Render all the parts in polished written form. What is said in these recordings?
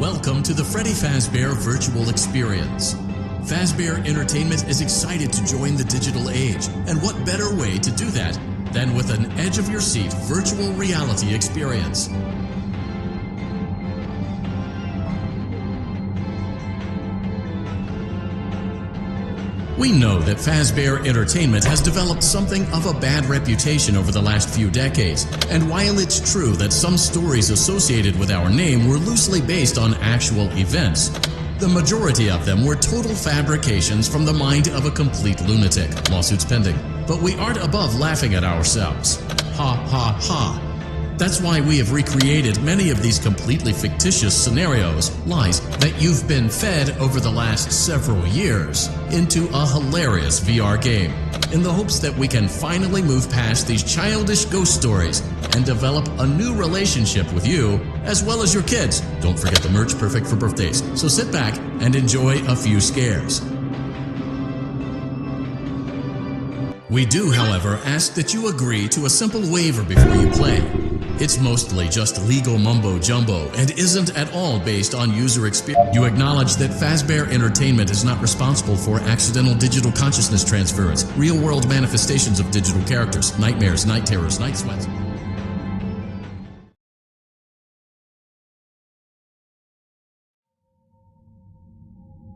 Welcome to the Freddy Fazbear Virtual Experience. Fazbear Entertainment is excited to join the digital age, and what better way to do that than with an edge-of-your-seat virtual reality experience. We know that Fazbear Entertainment has developed something of a bad reputation over the last few decades, and while it's true that some stories associated with our name were loosely based on actual events, the majority of them were total fabrications from the mind of a complete lunatic. Lawsuits pending. But we aren't above laughing at ourselves. Ha ha ha. That's why we have recreated many of these completely fictitious scenarios, lies that you've been fed over the last several years, into a hilarious VR game, in the hopes that we can finally move past these childish ghost stories and develop a new relationship with you, as well as your kids. Don't forget the merch, perfect for birthdays. So sit back and enjoy a few scares. We do, however, ask that you agree to a simple waiver before you play. It's mostly just legal mumbo-jumbo and isn't at all based on user experience. You acknowledge that Fazbear Entertainment is not responsible for accidental digital consciousness transference, real-world manifestations of digital characters, nightmares, night terrors, night sweats.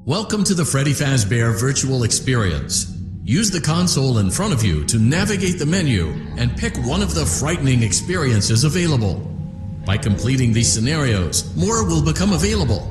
Welcome to the Freddy Fazbear Virtual Experience. Use the console in front of you to navigate the menu and pick one of the frightening experiences available. By completing these scenarios, more will become available.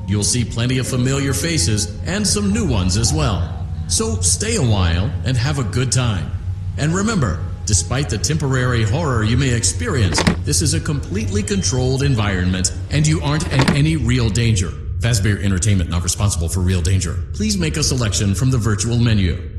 You'll see plenty of familiar faces and some new ones as well. So stay a while and have a good time. And remember, despite the temporary horror you may experience, this is a completely controlled environment and you aren't in any real danger. Fazbear Entertainment not responsible for real danger. Please make a selection from the virtual menu.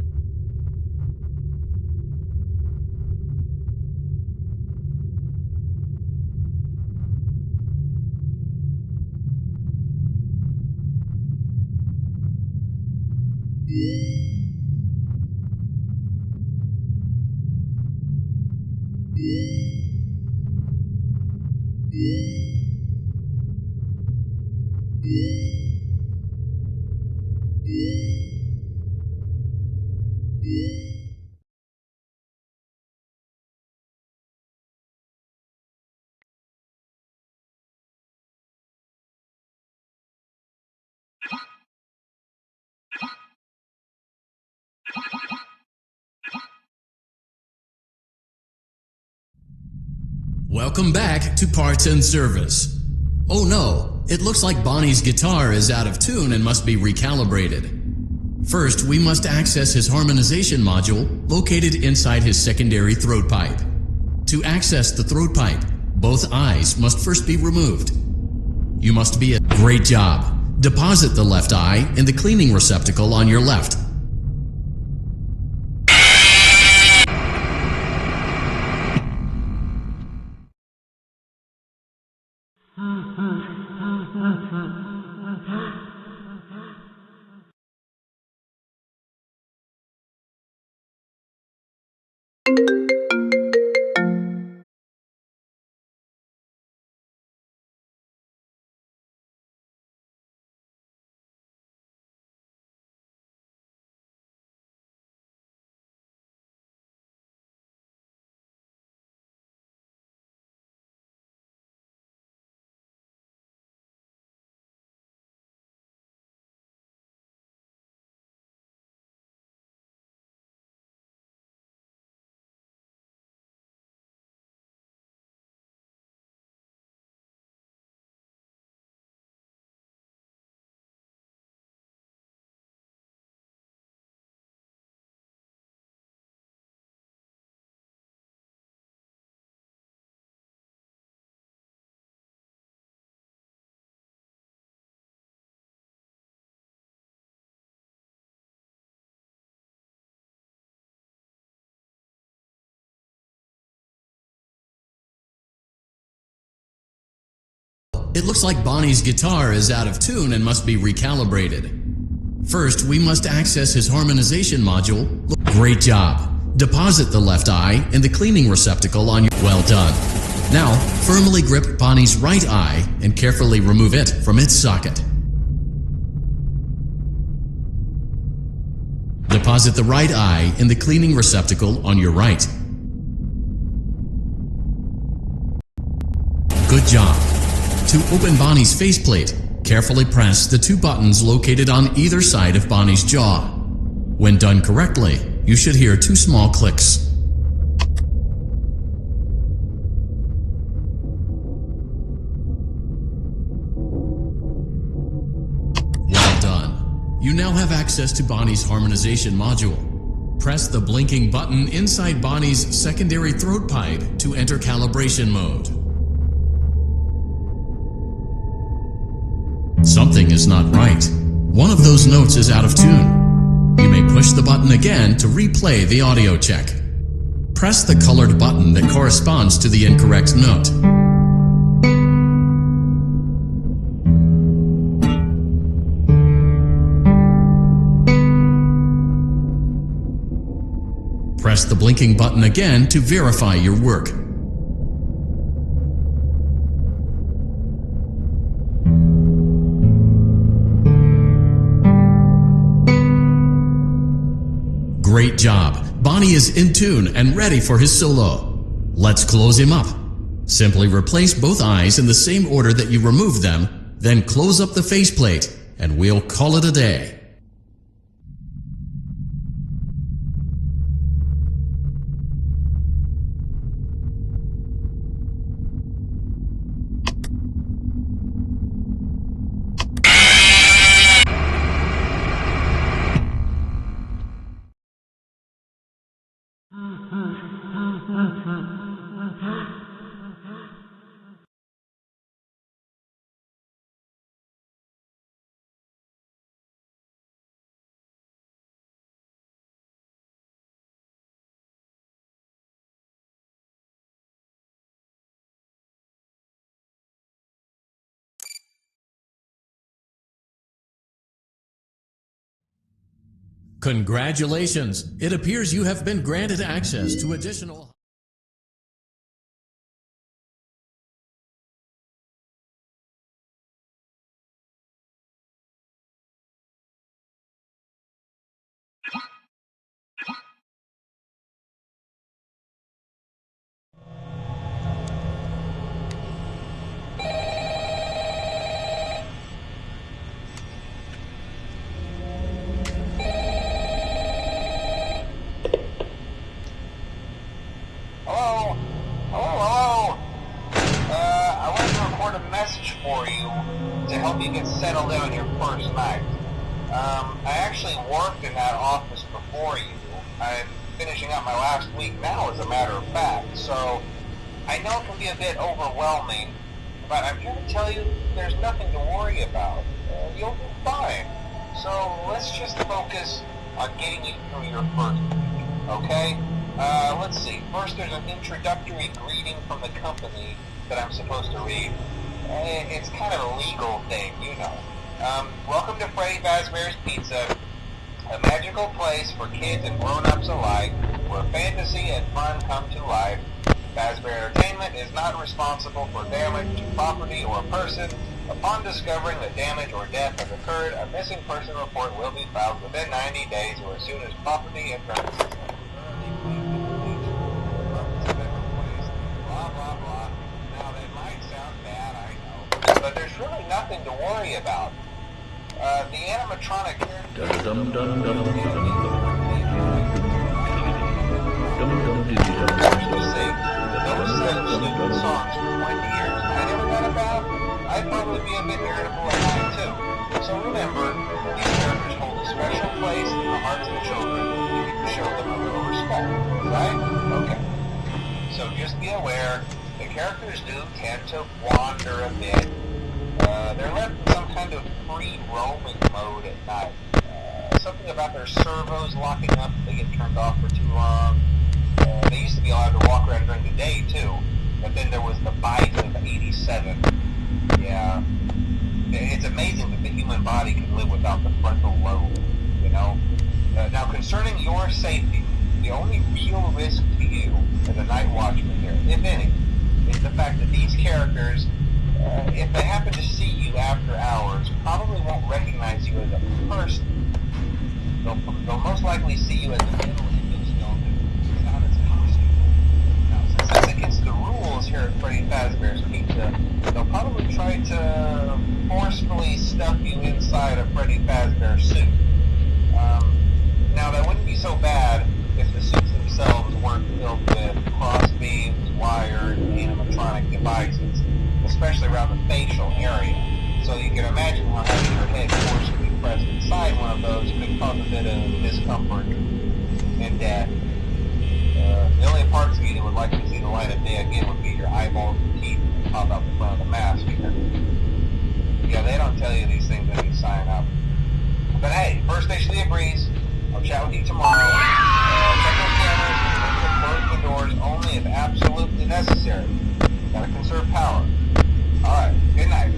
Welcome back to Parts and Service. Oh no, it looks like Bonnie's guitar is out of tune and must be recalibrated. First, we must access his harmonization module located inside his secondary throat pipe. To access the throat pipe, both eyes must first be removed. You must be a great job. Deposit the left eye in the cleaning receptacle on your left. It looks like Bonnie's guitar is out of tune and must be recalibrated. First, we must access his harmonization module. Great job. Deposit the left eye in the cleaning receptacle on your... Well done. Now, firmly grip Bonnie's right eye and carefully remove it from its socket. Deposit the right eye in the cleaning receptacle on your right. Good job. To open Bonnie's faceplate, carefully press the two buttons located on either side of Bonnie's jaw. When done correctly, you should hear two small clicks. Well done. You now have access to Bonnie's harmonization module. Press the blinking button inside Bonnie's secondary throat pipe to enter calibration mode. Something is not right. One of those notes is out of tune. You may push the button again to replay the audio check. Press the colored button that corresponds to the incorrect note. Press the blinking button again to verify your work. Great job! Bonnie is in tune and ready for his solo. Let's close him up. Simply replace both eyes in the same order that you removed them, then close up the faceplate, and we'll call it a day. Congratulations! It appears you have been granted access to additional... For you to help you get settled in on your first night. I actually worked in that office before you. I'm finishing up my last week now, as a matter of fact, so I know it can be a bit overwhelming, but I'm here to tell you there's nothing to worry about. You'll be fine. So let's just focus on getting you through your first week, okay? Let's see. First, there's an introductory greeting from the company that I'm supposed to read. It's kind of a legal thing, you know. Welcome to Freddy Fazbear's Pizza, a magical place for kids and grown-ups alike, where fantasy and fun come to life. Fazbear Entertainment is not responsible for damage to property or person. Upon discovering that damage or death has occurred, a missing person report will be filed within 90 days or as soon as property and premises have been blah, blah, blah. Now, that might sound bad, I know, but there's really nothing to worry about. The animatronic character... songs for 20 years. I never got about. I'd probably be a bit irritable at night too. So remember, these characters hold a special place in the hearts of children. You need to show them a little respect, right? Okay. So just be aware, the characters do tend to wander a bit. They're left in some kind of free roaming mode at night. Something about their servos locking up if they get turned off for too long. They used to be allowed to walk around during the day too, but then there was the bite of 87. Yeah, it's amazing that the human body can live without the frontal lobe, you know? Now concerning your safety, the only real risk to you as a night watchman here, if any, is the fact that these characters, if they happen to see you after hours, probably won't recognize you as a person. They'll most likely see you as a metal endoskeleton, not as a costume. Now, since that's against the rules here at Freddy Fazbear's Pizza, they'll probably try to forcefully stuff you inside a Freddy Fazbear suit. Now, that wouldn't be so bad if the suits themselves weren't filled with crossbeams, wires, and animatronic devices, especially around the facial area. So you can imagine how having your head forcibly pressed inside one of those could cause a bit of discomfort and death. The only parts of you that would like to see the light of day again would be your eyeballs and teeth that pop out the front of the mask. Yeah, they don't tell you these things when you sign up. But hey, first station of the breeze. I'll chat with you tomorrow. Check those cameras and close the doors only if absolutely necessary. Gotta conserve power. Alright, good night.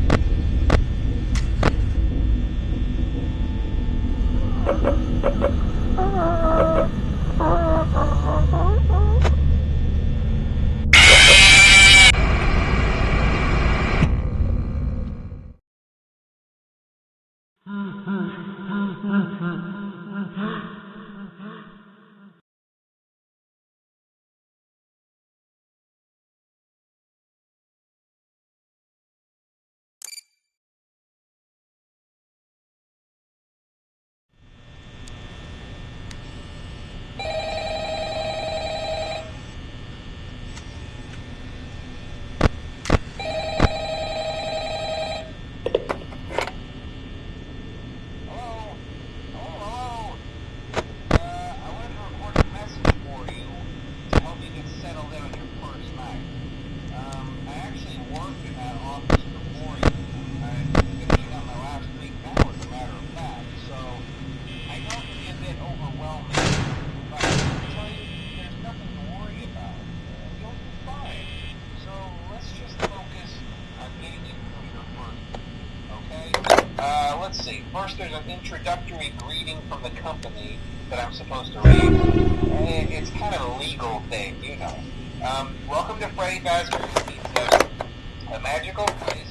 Let's see. First, there's an introductory greeting from the company that I'm supposed to read. It's kind of a legal thing, you know. Welcome to Freddy Fazbear's Pizza, a magical place